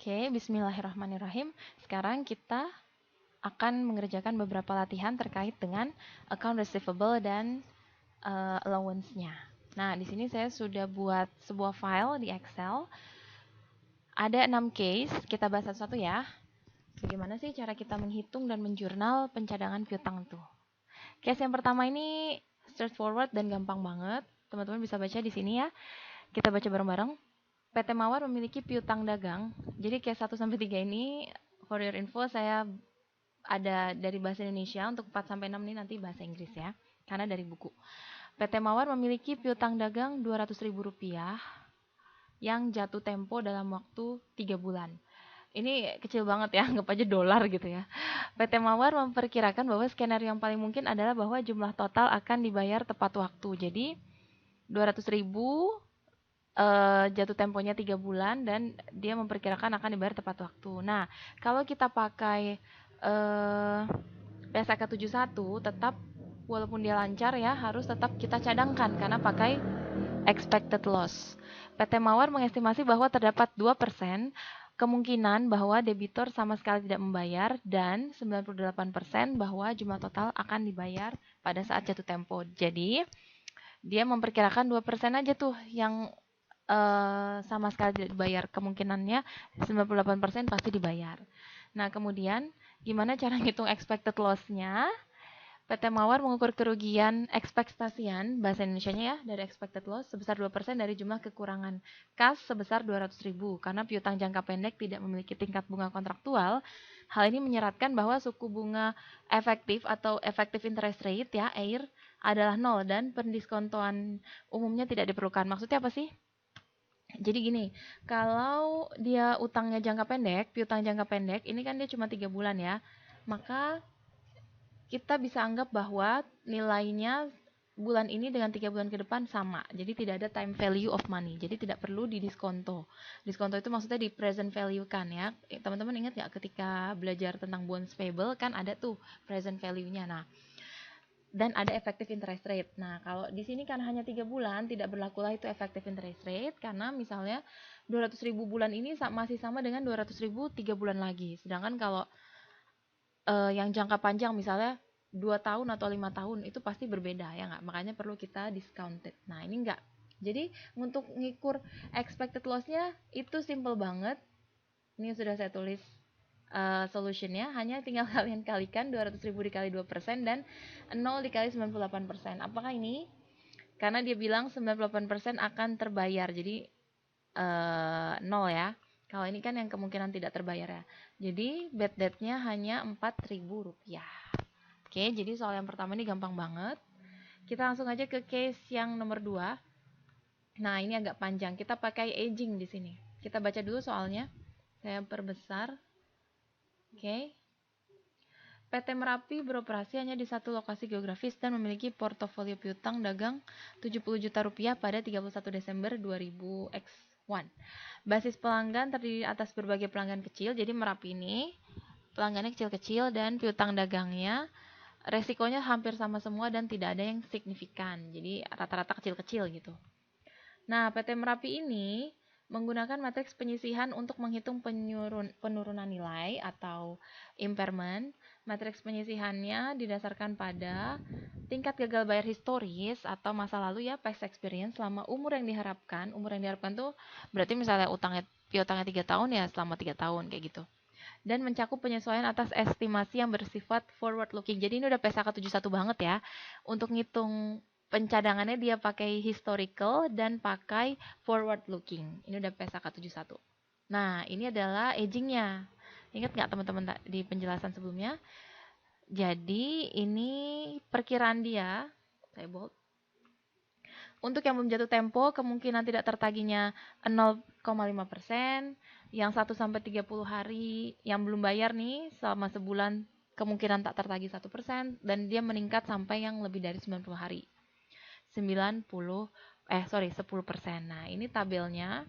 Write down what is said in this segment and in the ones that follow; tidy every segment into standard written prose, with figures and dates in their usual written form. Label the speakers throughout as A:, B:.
A: Oke, bismillahirrahmanirrahim. Sekarang kita akan mengerjakan beberapa latihan terkait dengan account receivable dan allowance-nya. Nah, di sini saya sudah buat sebuah file di Excel. Ada 6 case, kita bahas satu-satu ya. Bagaimana sih cara kita menghitung dan menjurnal pencadangan piutang itu? Case yang pertama ini straightforward dan gampang banget. Teman-teman bisa baca di sini ya. Kita baca bareng-bareng. PT Mawar memiliki piutang dagang. Jadi case 1 sampai 3 ini for your info saya ada dari bahasa Indonesia, untuk 4 sampai 6 ini nanti bahasa Inggris ya. Karena dari buku. PT Mawar memiliki piutang dagang Rp200.000 yang jatuh tempo dalam waktu 3 bulan. Ini kecil banget ya, anggap aja dolar gitu ya. PT Mawar memperkirakan bahwa skenario yang paling mungkin adalah bahwa jumlah total akan dibayar tepat waktu. Jadi 200.000 jatuh temponya 3 bulan dan dia memperkirakan akan dibayar tepat waktu. Nah, kalau kita pakai PSAK 71 tetap walaupun dia lancar ya harus tetap kita cadangkan karena pakai expected loss. PT Mawar mengestimasi bahwa terdapat 2% kemungkinan bahwa debitur sama sekali tidak membayar dan 98% bahwa jumlah total akan dibayar pada saat jatuh tempo. Jadi, dia memperkirakan 2% aja tuh yang sama sekali tidak dibayar. Kemungkinannya 98% pasti dibayar. Nah, kemudian gimana cara ngitung expected loss-nya? PT Mawar mengukur kerugian ekspektasian, bahasa Indonesianya ya, dari expected loss sebesar 2% dari jumlah kekurangan kas sebesar 200.000. Karena piutang jangka pendek tidak memiliki tingkat bunga kontraktual, hal ini menyeratkan bahwa suku bunga efektif atau effective interest rate ya, EIR, adalah 0 dan pendiskontoan umumnya tidak diperlukan. Maksudnya apa sih? Jadi gini, kalau dia utangnya jangka pendek, piutang jangka pendek, ini kan dia cuma 3 bulan ya, maka kita bisa anggap bahwa nilainya bulan ini dengan 3 bulan ke depan sama. Jadi tidak ada time value of money. Jadi tidak perlu didiskonto. Diskonto itu maksudnya di present value kan ya. Teman-teman ingat nggak ketika belajar tentang bonds payable kan ada tuh present value-nya. Nah, dan ada effective interest rate. Nah, kalau di sini kan hanya 3 bulan, tidak berlakulah itu effective interest rate karena misalnya 200.000 bulan ini masih sama dengan 200.000 3 bulan lagi. Sedangkan kalau yang jangka panjang misalnya 2 tahun atau 5 tahun itu pasti berbeda ya nggak? Makanya perlu kita discounted. Nah, ini enggak. Jadi untuk ngikur expected loss-nya itu simple banget. Ini sudah saya tulis solutionnya, hanya tinggal kalian kalikan 200.000 dikali 2% dan 0 dikali 98%. Apakah ini? Karena dia bilang 98% akan terbayar, jadi 0 ya. Kalau ini kan yang kemungkinan tidak terbayar ya. Jadi bad debt-nya hanya Rp4.000. Oke, jadi soal yang pertama ini gampang banget. Kita langsung aja ke case yang nomor 2. Nah, ini agak panjang. Kita pakai aging di sini. Kita baca dulu soalnya. Saya perbesar. Oke. PT Merapi beroperasi hanya di satu lokasi geografis dan memiliki portofolio piutang dagang Rp70 juta pada 31 Desember 2000X1. Basis pelanggan terdiri atas berbagai pelanggan kecil, jadi Merapi ini pelanggannya kecil-kecil dan piutang dagangnya resikonya hampir sama semua dan tidak ada yang signifikan. Jadi rata-rata kecil-kecil gitu. Nah, PT Merapi ini menggunakan matriks penyisihan untuk menghitung penurunan nilai atau impairment. Matriks penyisihannya didasarkan pada tingkat gagal bayar historis atau masa lalu ya, past experience selama umur yang diharapkan. Umur yang diharapkan tuh berarti misalnya piutangnya 3 tahun ya selama 3 tahun kayak gitu. Dan mencakup penyesuaian atas estimasi yang bersifat forward looking. Jadi ini udah PSAK 71 banget ya. Untuk ngitung pencadangannya dia pakai historical dan pakai forward looking. Ini udah PSAK 71. Nah, ini adalah agingnya. Ingat nggak teman-teman di penjelasan sebelumnya? Jadi ini perkiraan dia. Saya bold. Untuk yang belum jatuh tempo, kemungkinan tidak tertagihnya 0,5%. Yang 1 sampai 30 hari yang belum bayar nih selama sebulan, kemungkinan tak tertagih 1%. Dan dia meningkat sampai yang lebih dari 90 hari. 10%. Nah, ini tabelnya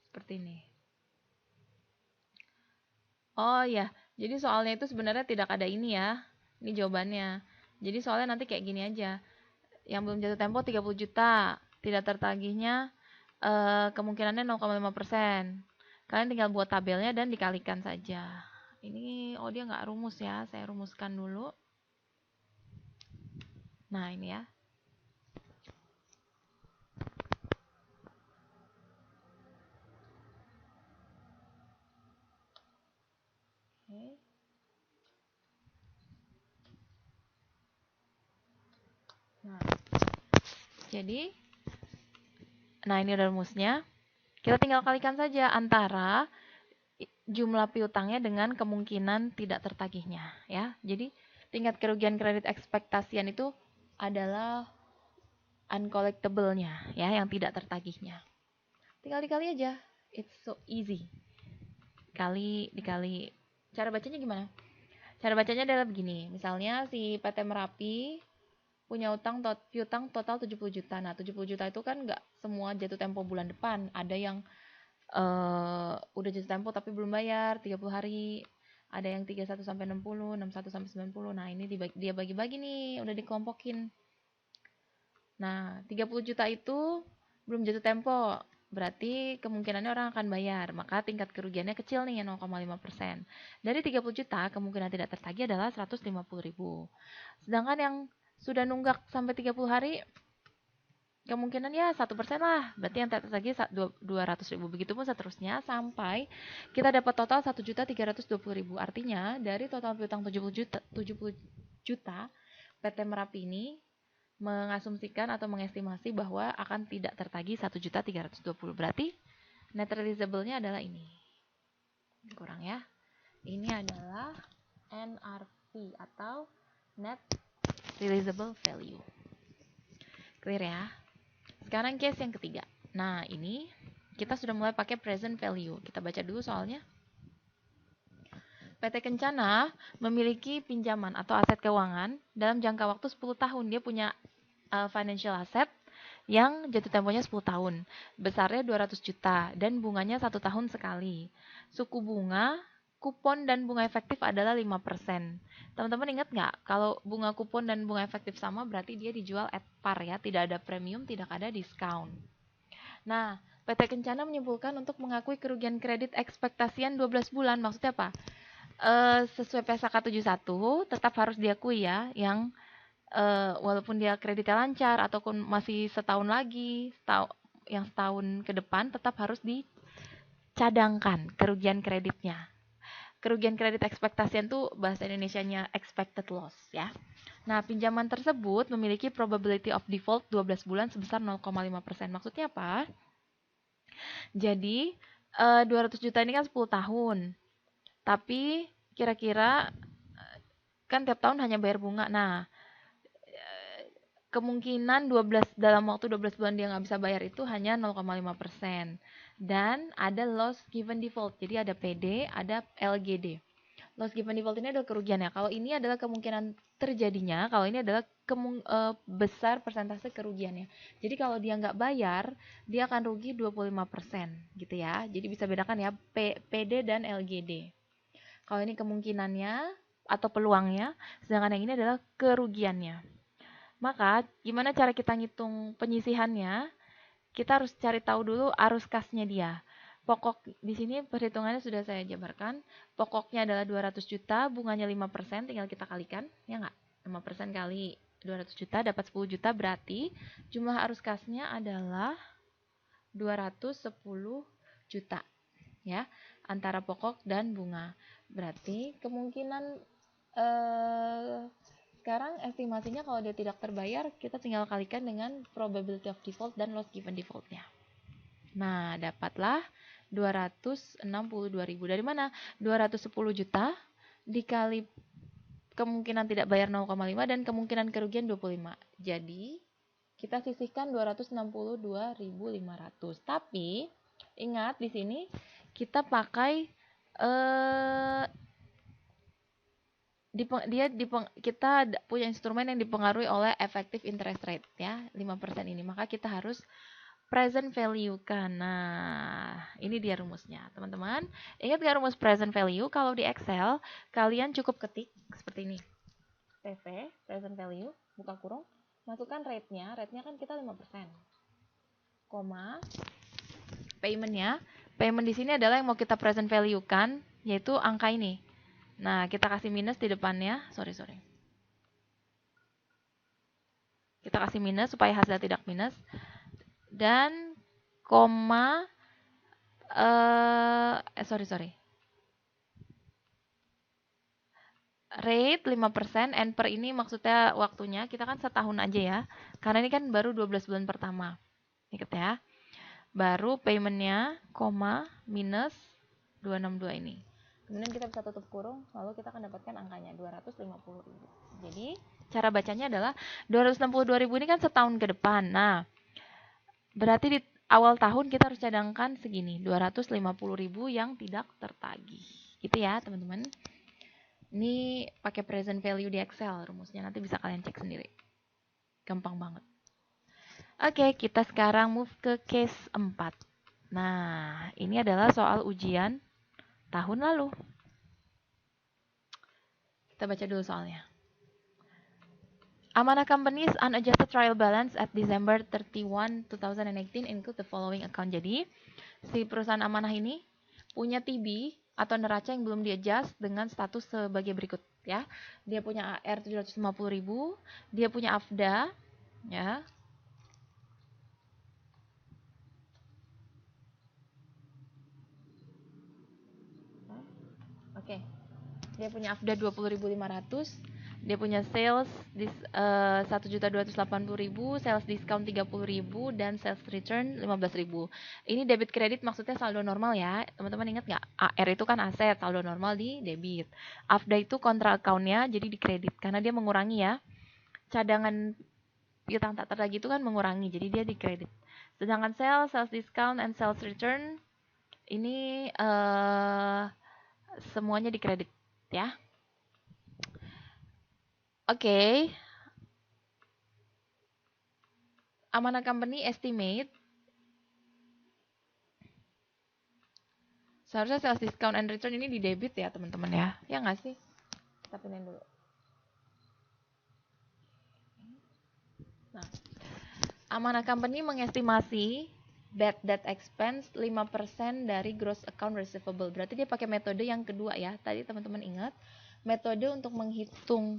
A: seperti ini. Oh ya, jadi soalnya itu sebenarnya tidak ada ini ya. Ini jawabannya. Jadi soalnya nanti kayak gini aja. Yang belum jatuh tempo 30 juta, tidak tertagihnya kemungkinannya 0,5%. Kalian tinggal buat tabelnya dan dikalikan saja. Ini, oh dia nggak rumus ya, saya rumuskan dulu. Nah ini ya. Oke. Nah, jadi, nah ini udah rumusnya. Kita tinggal kalikan saja antara jumlah piutangnya dengan kemungkinan tidak tertagihnya, ya. Jadi tingkat kerugian kredit ekspektasian itu adalah uncollectible-nya, ya, yang tidak tertagihnya. Tinggal dikali aja. It's so easy. Dikali. Cara bacanya gimana? Cara bacanya adalah begini. Misalnya si PT Merapi punya piutang total 70 juta. Nah, 70 juta itu kan nggak semua jatuh tempo bulan depan. Ada yang udah jatuh tempo tapi belum bayar 30 hari. Ada yang 31 sampai 60, 61 sampai 90. Nah, ini dia bagi-bagi nih, udah dikelompokin. Nah, 30 juta itu belum jatuh tempo. Berarti kemungkinannya orang akan bayar. Maka tingkat kerugiannya kecil nih, 0,5%. Dari 30 juta, kemungkinan tidak tertagih adalah 150.000. Sedangkan yang sudah nunggak sampai 30 hari, kemungkinan ya 1% lah. Berarti yang tertagih 200.000. Begitupun seterusnya sampai kita dapat total 1.320.000. Artinya dari total piutang 70 juta PT Merapi ini mengasumsikan atau mengestimasi bahwa akan tidak tertagih 1.320. Berarti net realizable-nya adalah ini. Kurang ya. Ini adalah NRV atau net realizable value. Clear ya? Sekarang case yang ketiga. Nah, ini kita sudah mulai pakai present value. Kita baca dulu soalnya. PT Kencana memiliki pinjaman atau aset keuangan dalam jangka waktu 10 tahun. Dia punya financial asset yang jatuh temponya 10 tahun. Besarnya 200 juta dan bunganya 1 tahun sekali. Suku bunga, kupon, dan bunga efektif adalah 5%. Teman-teman ingat nggak? Kalau bunga kupon dan bunga efektif sama berarti dia dijual at par ya. Tidak ada premium, tidak ada diskon. Nah, PT Kencana menyimpulkan untuk mengakui kerugian kredit ekspektasian 12 bulan. Maksudnya apa? Sesuai PSAK 71 tetap harus diakui ya, yang walaupun dia kreditnya lancar ataupun masih setahun lagi, yang setahun ke depan tetap harus dicadangkan kerugian kreditnya. Kerugian kredit ekspektasian itu bahasa Indonesianya expected loss ya. Nah, pinjaman tersebut memiliki probability of default 12 bulan sebesar 0,5%. Maksudnya apa? Jadi 200 juta ini kan 10 tahun. Tapi kira-kira kan tiap tahun hanya bayar bunga. Nah, kemungkinan dalam waktu 12 bulan dia nggak bisa bayar itu hanya 0,5%. Dan ada loss given default. Jadi ada PD, ada LGD. Loss given default ini adalah kerugiannya. Kalau ini adalah kemungkinan terjadinya, kalau ini adalah besar persentase kerugiannya. Jadi kalau dia nggak bayar, dia akan rugi 25% gitu ya. Jadi bisa bedakan ya PD dan LGD. Kalau ini kemungkinannya atau peluangnya, sedangkan yang ini adalah kerugiannya. Maka, gimana cara kita ngitung penyisihannya? Kita harus cari tahu dulu arus kasnya dia. Pokok di sini perhitungannya sudah saya jabarkan. Pokoknya adalah 200 juta, bunganya 5%, tinggal kita kalikan, ya nggak? 5% kali 200 juta dapat 10 juta, berarti jumlah arus kasnya adalah 210 juta. Ya, antara pokok dan bunga. Berarti kemungkinan sekarang estimasinya kalau dia tidak terbayar, kita tinggal kalikan dengan probability of default dan loss given default-nya. Nah, dapatlah 262.000. Dari mana? 210 juta dikali kemungkinan tidak bayar 0,5 dan kemungkinan kerugian 25. Jadi, kita sisihkan 262.500. Tapi, ingat di sini kita pakai kita punya instrumen yang dipengaruhi oleh effective interest rate ya, 5% ini. Maka kita harus present value kan. Nah, ini dia rumusnya, teman-teman. Ingat gak rumus present value? Kalau di Excel, kalian cukup ketik seperti ini. PV, present value, buka kurung, masukkan rate-nya kan kita 5%. Koma, payment-nya, P Payment di sini adalah yang mau kita present value kan, yaitu angka ini. Nah, kita kasih minus di depannya. Sorry. Kita kasih minus supaya hasilnya tidak minus. Dan koma sorry. Rate 5%, and per ini maksudnya waktunya, kita kan setahun aja ya. Karena ini kan baru 12 bulan pertama. Ingat ya. Baru paymentnya, koma, minus 262 ini. Kemudian kita bisa tutup kurung, lalu kita akan dapatkan angkanya 250.000. Jadi, cara bacanya adalah 262.000 ini kan setahun ke depan. Nah, berarti di awal tahun kita harus cadangkan segini, 250.000 yang tidak tertagih. Gitu ya, teman-teman. Ini pakai present value di Excel rumusnya, nanti bisa kalian cek sendiri. Gampang banget. Oke, kita sekarang move ke case 4. Nah, ini adalah soal ujian tahun lalu. Kita baca dulu soalnya. Amanah Company's unadjusted trial balance at December 31, 2018 include the following account. Jadi, si perusahaan Amanah ini punya TB atau neraca yang belum di-adjust dengan status sebagai berikut ya. Dia punya AR 750.000, dia punya AFDA ya. Oke. Dia punya AFDA 20.500, dia punya sales 1.280.000, sales discount 30.000, dan sales return 15.000. Ini debit kredit maksudnya saldo normal ya. Teman-teman ingat nggak? AR itu kan aset, saldo normal di debit. AFDA itu kontra account-nya, jadi di kredit karena dia mengurangi ya. Cadangan piutang tak tertagih itu kan mengurangi, jadi dia di kredit. Sedangkan sales discount, and sales return ini semuanya di kredit ya. Oke. Amanah Company estimate seharusnya sales discount and return ini di debit ya teman-teman ya. Ya nggak sih? Kita pindahin dulu. Nah, Amanah Company mengestimasi bad debt expense 5% dari gross account receivable. Berarti dia pakai metode yang kedua ya. Tadi teman-teman ingat, metode untuk menghitung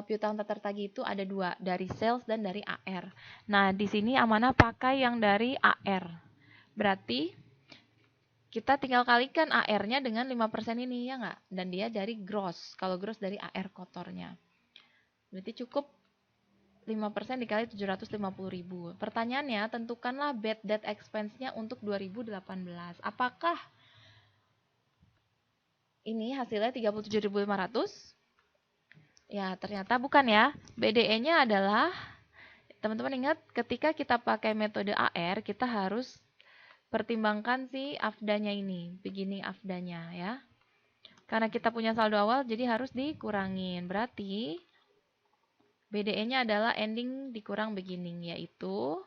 A: piutang tak tertagih itu ada dua, dari sales dan dari AR. Nah, di sini Amanah pakai yang dari AR. Berarti kita tinggal kalikan AR-nya dengan 5% ini, ya nggak? Dan dia dari gross. Kalau gross dari AR kotornya. Berarti cukup 5% dikali 750.000. Pertanyaannya, tentukanlah bad debt expense-nya untuk 2018. Apakah ini hasilnya 37.500? Ya, ternyata bukan ya. BDE-nya adalah, teman-teman ingat, ketika kita pakai metode AR, kita harus pertimbangkan si AFDA-nya ini, beginning AFDA-nya ya. Karena kita punya saldo awal, jadi harus dikurangin. Berarti BDE-nya adalah ending dikurang beginning, yaitu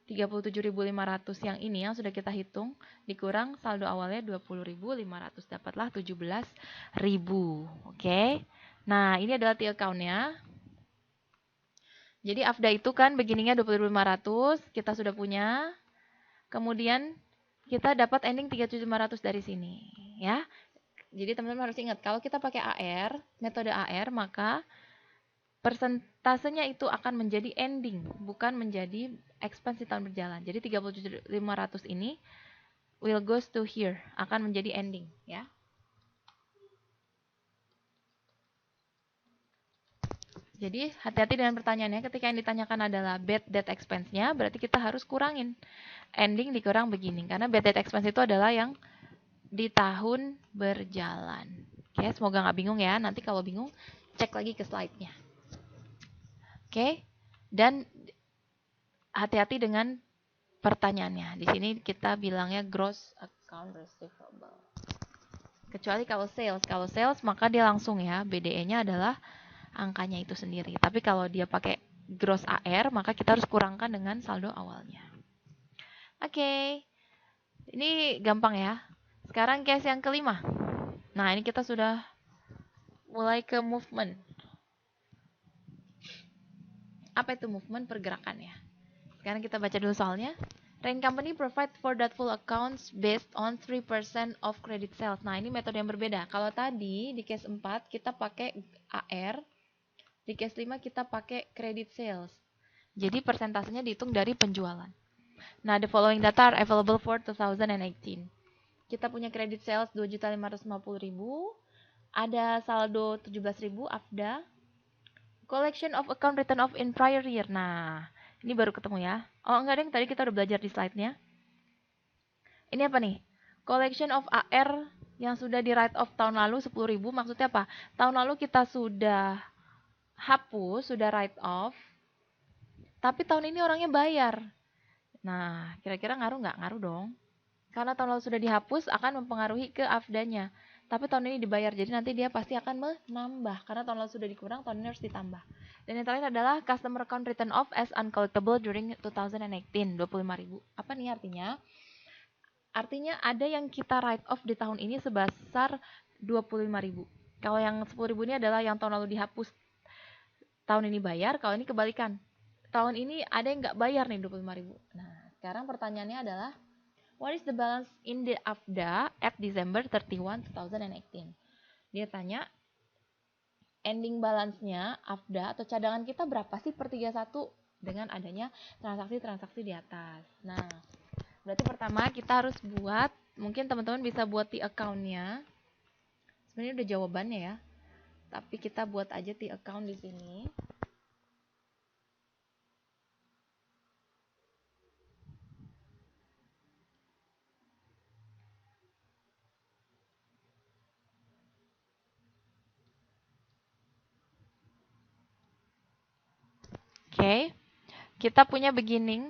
A: 37.500 yang ini yang sudah kita hitung, dikurang saldo awalnya 20.500, dapatlah 17.000. Oke. Nah, ini adalah T account-nya. Jadi AFDA itu kan beginningnya 20.500, kita sudah punya. Kemudian kita dapat ending 3.500 dari sini, ya. Jadi teman-teman harus ingat, kalau kita pakai AR, metode AR, maka persentasenya itu akan menjadi ending, bukan menjadi expense di tahun berjalan. Jadi 37.500 ini will goes to here, akan menjadi ending, ya. Jadi hati-hati dengan pertanyaannya, ketika yang ditanyakan adalah bad debt expense-nya, berarti kita harus kurangin ending dikurang beginning, karena bad debt expense itu adalah yang di tahun berjalan. Oke, semoga nggak bingung ya. Nanti kalau bingung, cek lagi ke slide-nya. Oke, dan hati-hati dengan pertanyaannya. Di sini kita bilangnya gross account receivable. Kecuali kalau sales maka dia langsung ya, BDE-nya adalah angkanya itu sendiri. Tapi kalau dia pakai gross AR, maka kita harus kurangkan dengan saldo awalnya. Oke, ini gampang ya. Sekarang case yang kelima. Nah, ini kita sudah mulai ke movement. Apa itu movement? Pergerakan ya. Sekarang kita baca dulu soalnya. Rank company provide for doubtful accounts based on 3% of credit sales. Nah, ini metode yang berbeda. Kalau tadi di case 4 kita pakai AR, di case 5 kita pakai credit sales. Jadi persentasenya dihitung dari penjualan. Nah, the following data are available for 2018. Kita punya credit sales 2.550.000, ada saldo 17.000 AFDA, collection of account written off in prior year. Nah, ini baru ketemu ya. Oh, enggak deh, tadi kita udah belajar di slide-nya. Ini apa nih? Collection of AR yang sudah di write off tahun lalu 10.000. Maksudnya apa? Tahun lalu kita sudah hapus, sudah write off, tapi tahun ini orangnya bayar. Nah, kira-kira ngaruh nggak? Ngaruh dong. Karena tahun lalu sudah dihapus akan mempengaruhi ke AFDA-nya. Tapi tahun ini dibayar, jadi nanti dia pasti akan menambah. Karena tahun lalu sudah dikurang, tahun ini harus ditambah. Dan yang terakhir adalah customer account written off as uncollectible during 2018, 25.000. Apa nih artinya? Artinya ada yang kita write off di tahun ini sebesar 25.000. Kalau yang 10.000 ini adalah yang tahun lalu dihapus, tahun ini bayar. Kalau ini kebalikan, tahun ini ada yang nggak bayar nih 25.000. Nah, sekarang pertanyaannya adalah, what is the balance in the AFDA at December 31, 2018? Dia tanya, ending balance-nya AFDA atau cadangan kita berapa sih per 31 dengan adanya transaksi-transaksi di atas. Nah, berarti pertama kita harus buat, mungkin teman-teman bisa buat di account-nya. Sebenarnya udah jawabannya ya. Tapi kita buat aja di account di sini. Oke. Kita punya beginning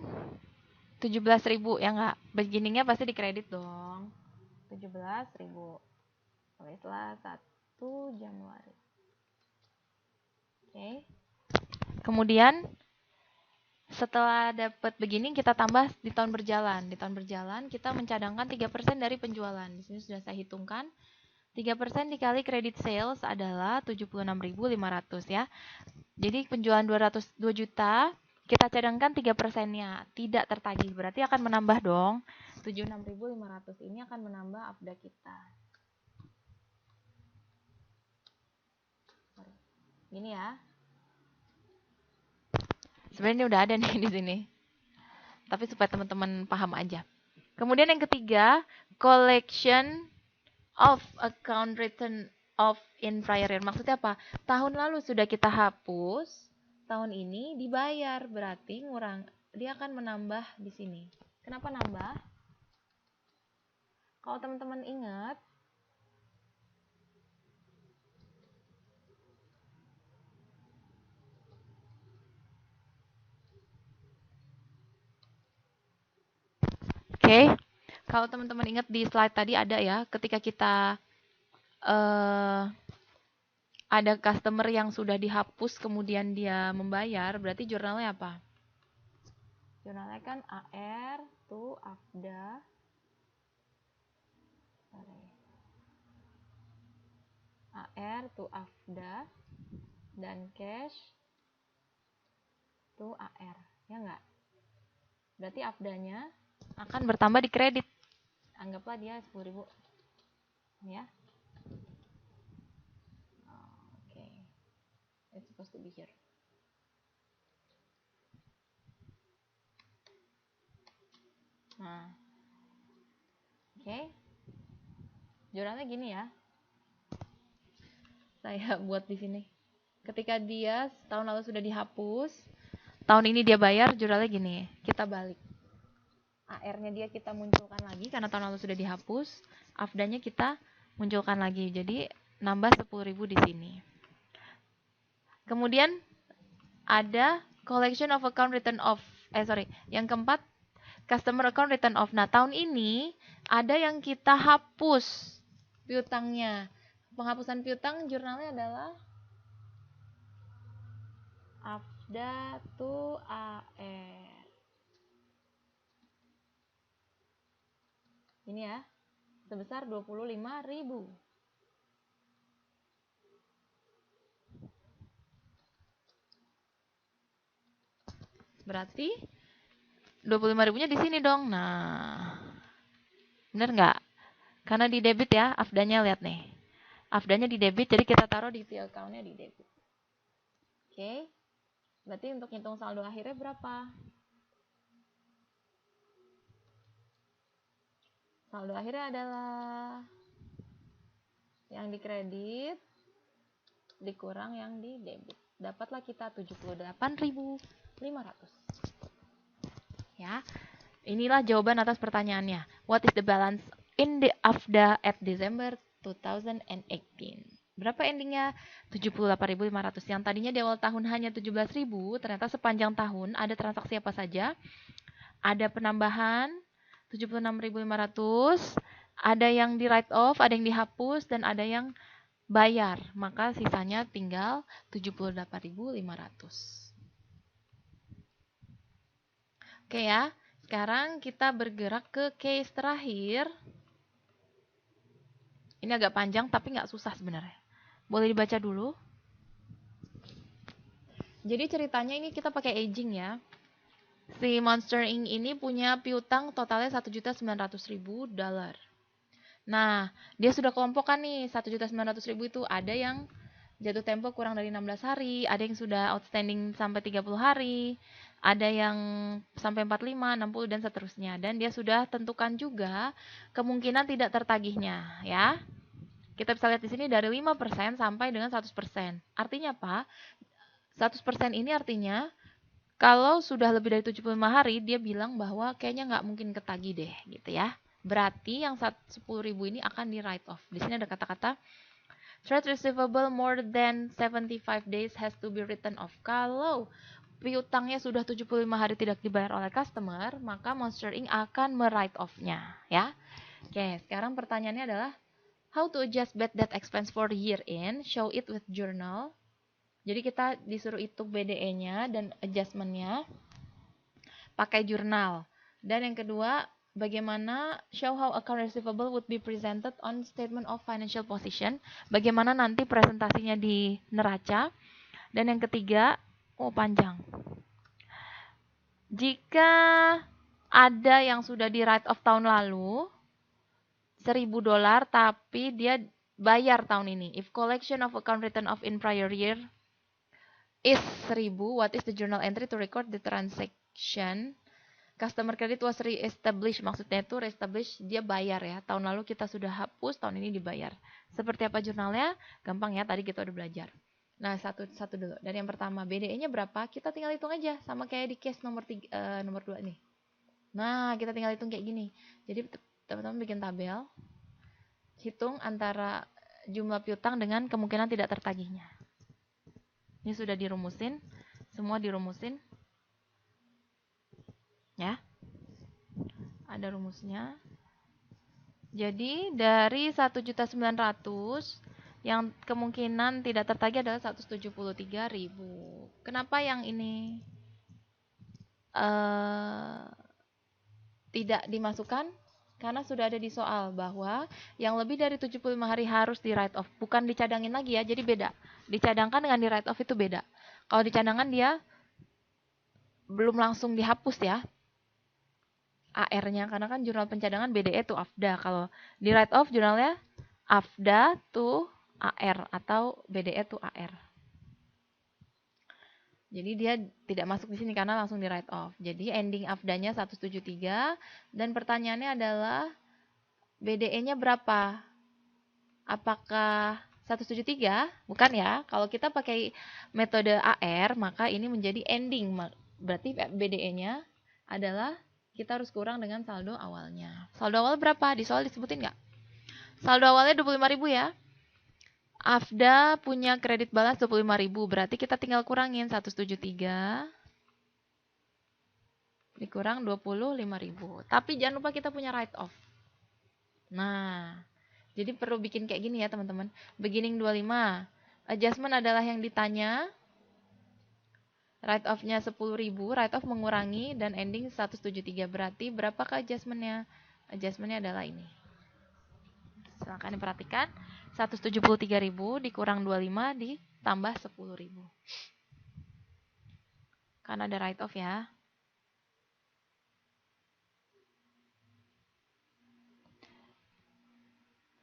A: 17.000 ya enggak? Beginningnya pasti dikredit dong. 17.000. Tulislah 1 Januari. Oke. Kemudian setelah dapat beginning kita tambah di tahun berjalan. Di tahun berjalan kita mencadangkan 3% dari penjualan. Di sini sudah saya hitungkan. 3% dikali credit sales adalah 76.500 ya. Jadi penjualan 2 juta, kita cadangkan 3%-nya, tidak tertagih. Berarti akan menambah dong. 76.500 ini akan menambah AFDA kita. Gini ya. Sebenarnya ini udah ada nih di sini. Tapi supaya teman-teman paham aja. Kemudian yang ketiga, collection of account written off in prior year. Maksudnya apa? Tahun lalu sudah kita hapus, tahun ini dibayar, berarti dia akan menambah di sini. Kenapa nambah? Kalau teman-teman ingat, oke. Kalau teman-teman ingat di slide tadi ada ya, ketika kita ada customer yang sudah dihapus kemudian dia membayar, berarti jurnalnya apa? Jurnalnya kan AR to AFDA. AR to AFDA dan cash to AR. Ya enggak? Berarti AFDA-nya akan bertambah di kredit. Anggaplah dia 10.000. Ya. Oke. It's supposed to be here. Nah. Oke. Jurnalnya gini ya. Saya buat di sini. Ketika dia tahun lalu sudah dihapus, tahun ini dia bayar, jurnalnya gini. Kita balik. AR-nya dia kita munculkan lagi karena tahun lalu sudah dihapus. AFDA-nya kita munculkan lagi. Jadi nambah 10.000 di sini. Kemudian ada collection of account written off. Yang keempat, customer account written off. Nah, tahun ini ada yang kita hapus piutangnya. Penghapusan piutang jurnalnya adalah AFDA to AR. Ini ya, sebesar 25.000. Berarti 25.000-nya di sini dong. Nah, bener nggak? Karena di debit ya, AFDA-nya lihat nih. AFDA-nya di debit, jadi kita taruh di view account-nya di debit. Oke, berarti untuk hitung saldo akhirnya berapa? Saldo akhirnya adalah yang di kredit dikurang yang di debit. Dapatlah kita 78.500. Ya. Inilah jawaban atas pertanyaannya. What is the balance in the AFDA at December 2018? Berapa endingnya? 78.500. Yang tadinya di awal tahun hanya 17.000, ternyata sepanjang tahun ada transaksi apa saja? Ada penambahan 76.500, ada yang di write off, ada yang dihapus, dan ada yang bayar. Maka sisanya tinggal 78.500. Oke ya, sekarang kita bergerak ke case terakhir. Ini agak panjang tapi nggak susah sebenarnya. Boleh dibaca dulu. Jadi ceritanya ini kita pakai aging ya. Si Monster Inc. ini punya piutang totalnya $1.900.000. Nah, dia sudah kelompokkan nih, $1.900.000 itu ada yang jatuh tempo kurang dari 16 hari, ada yang sudah outstanding sampai 30 hari, ada yang sampai 45, 60, dan seterusnya. Dan dia sudah tentukan juga kemungkinan tidak tertagihnya, ya. Kita bisa lihat di sini dari 5% sampai dengan 100%. Artinya apa? 100% ini artinya kalau sudah lebih dari 75 hari, dia bilang bahwa kayaknya nggak mungkin ketagih deh, gitu ya. Berarti yang 10.000 ini akan di write off. Di sini ada kata-kata trade receivable more than 75 days has to be written off. Kalau piutangnya sudah 75 hari tidak dibayar oleh customer, maka Monster Inc. akan me-write off-nya, ya. Oke, sekarang pertanyaannya adalah how to adjust bad debt expense for year in, show it with journal. Jadi kita disuruh hitung BDE-nya dan adjustment-nya pakai jurnal. Dan yang kedua, bagaimana show how account receivable would be presented on statement of financial position. Bagaimana nanti presentasinya di neraca. Dan yang ketiga, panjang. Jika ada yang sudah di write off tahun lalu, $1.000 tapi dia bayar tahun ini. If collection of account written off in prior year is 1.000, what is the journal entry to record the transaction? Customer credit was re-established, maksudnya itu re-establish dia bayar ya. Tahun lalu kita sudah hapus, tahun ini dibayar. Seperti apa jurnalnya? Gampang ya, tadi kita udah belajar. Nah, satu dulu. Dan yang pertama, BDE-nya berapa? Kita tinggal hitung aja, sama kayak di case nomor 2 nih. Nah, kita tinggal hitung kayak gini. Jadi teman-teman bikin tabel, hitung antara jumlah piutang dengan kemungkinan tidak tertagihnya. Ini sudah dirumusin, semua dirumusin. Ya, ada rumusnya. Jadi dari 1.900.000 yang kemungkinan tidak tertagih adalah 173.000. Kenapa yang ini tidak dimasukkan? Karena sudah ada di soal bahwa yang lebih dari 75 hari harus di write off, bukan dicadangin lagi ya. Jadi beda. Dicadangkan dengan di write off itu beda. Kalau dicadangkan dia belum langsung dihapus ya. AR-nya, karena kan jurnal pencadangan BDE to AFDA. Kalau di write off jurnalnya AFDA to AR atau BDE to AR. Jadi dia tidak masuk di sini karena langsung di write off. Jadi ending AFDA-nya 173 dan pertanyaannya adalah BDE-nya berapa? Apakah 173? Bukan ya. Kalau kita pakai metode AR, maka ini menjadi ending. Berarti BDE-nya adalah kita harus kurang dengan saldo awalnya. Saldo awal berapa? Di soal disebutin nggak? Saldo awalnya 25.000 ya. AFDA punya kredit balance 25.000. Berarti kita tinggal kurangin 173 dikurang 25.000. Tapi jangan lupa kita punya write off. Nah, jadi perlu bikin kayak gini ya teman-teman. Beginning 25. Adjustment adalah yang ditanya. Write off-nya 10.000, write off mengurangi dan ending 173. Berarti berapakah adjustment-nya? Adjustment-nya adalah ini. Silakan diperhatikan. 173.000 dikurang 25 ditambah 10.000. Karena ada write off ya.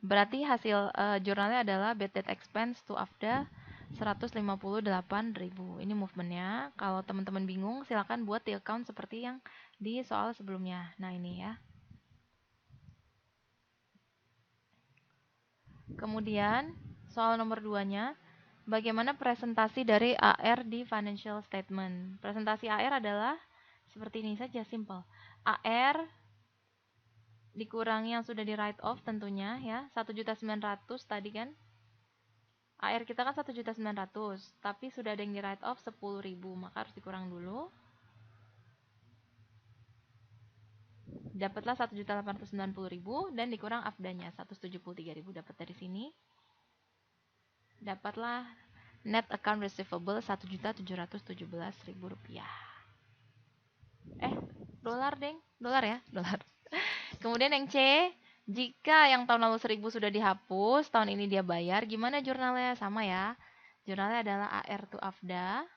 A: Berarti hasil jurnalnya adalah bad debt expense to AFDA 158.000. Ini movementnya. Kalau teman-teman bingung, silakan buat di account seperti yang di soal sebelumnya. Nah, ini ya. Kemudian, soal nomor 2-nya, bagaimana presentasi dari AR di financial statement? Presentasi AR adalah seperti ini saja, simple. AR dikurangi yang sudah di write off tentunya ya, 1.900.000 tadi kan. AR kita kan 1.900.000, tapi sudah ada yang di write off 10.000, maka harus dikurang dulu. Dapatlah 1.890.000 dan dikurang AFDA-nya 173.000 dapat dari sini. Dapatlah net account receivable 1.717.000 rupiah. Dolar deng, dolar ya, dolar. Kemudian yang C, jika yang tahun lalu 1.000 sudah dihapus, tahun ini dia bayar, gimana jurnalnya? Sama ya. Jurnalnya adalah AR to AFDA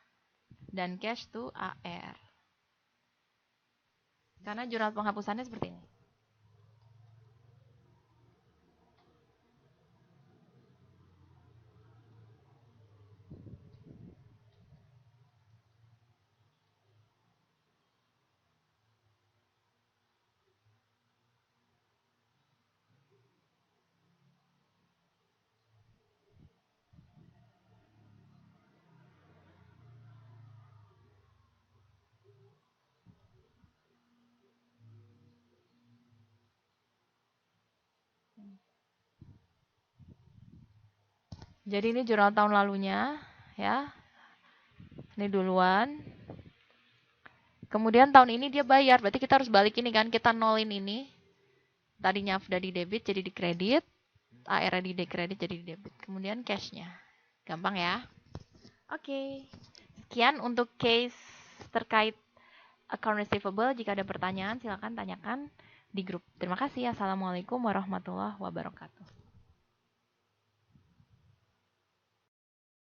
A: dan cash to AR. Karena jurnal penghapusannya seperti ini. Jadi ini jurnal tahun lalunya ya. Ini duluan. Kemudian tahun ini dia bayar, berarti kita harus balik ini kan, kita nolin ini. Tadinya AFDA di debit jadi di kredit, AR di kredit jadi di debit. Kemudian cashnya. Gampang ya. Oke. Sekian untuk case terkait account receivable. Jika ada pertanyaan silakan tanyakan di grup. Terima kasih. Assalamualaikum warahmatullahi wabarakatuh.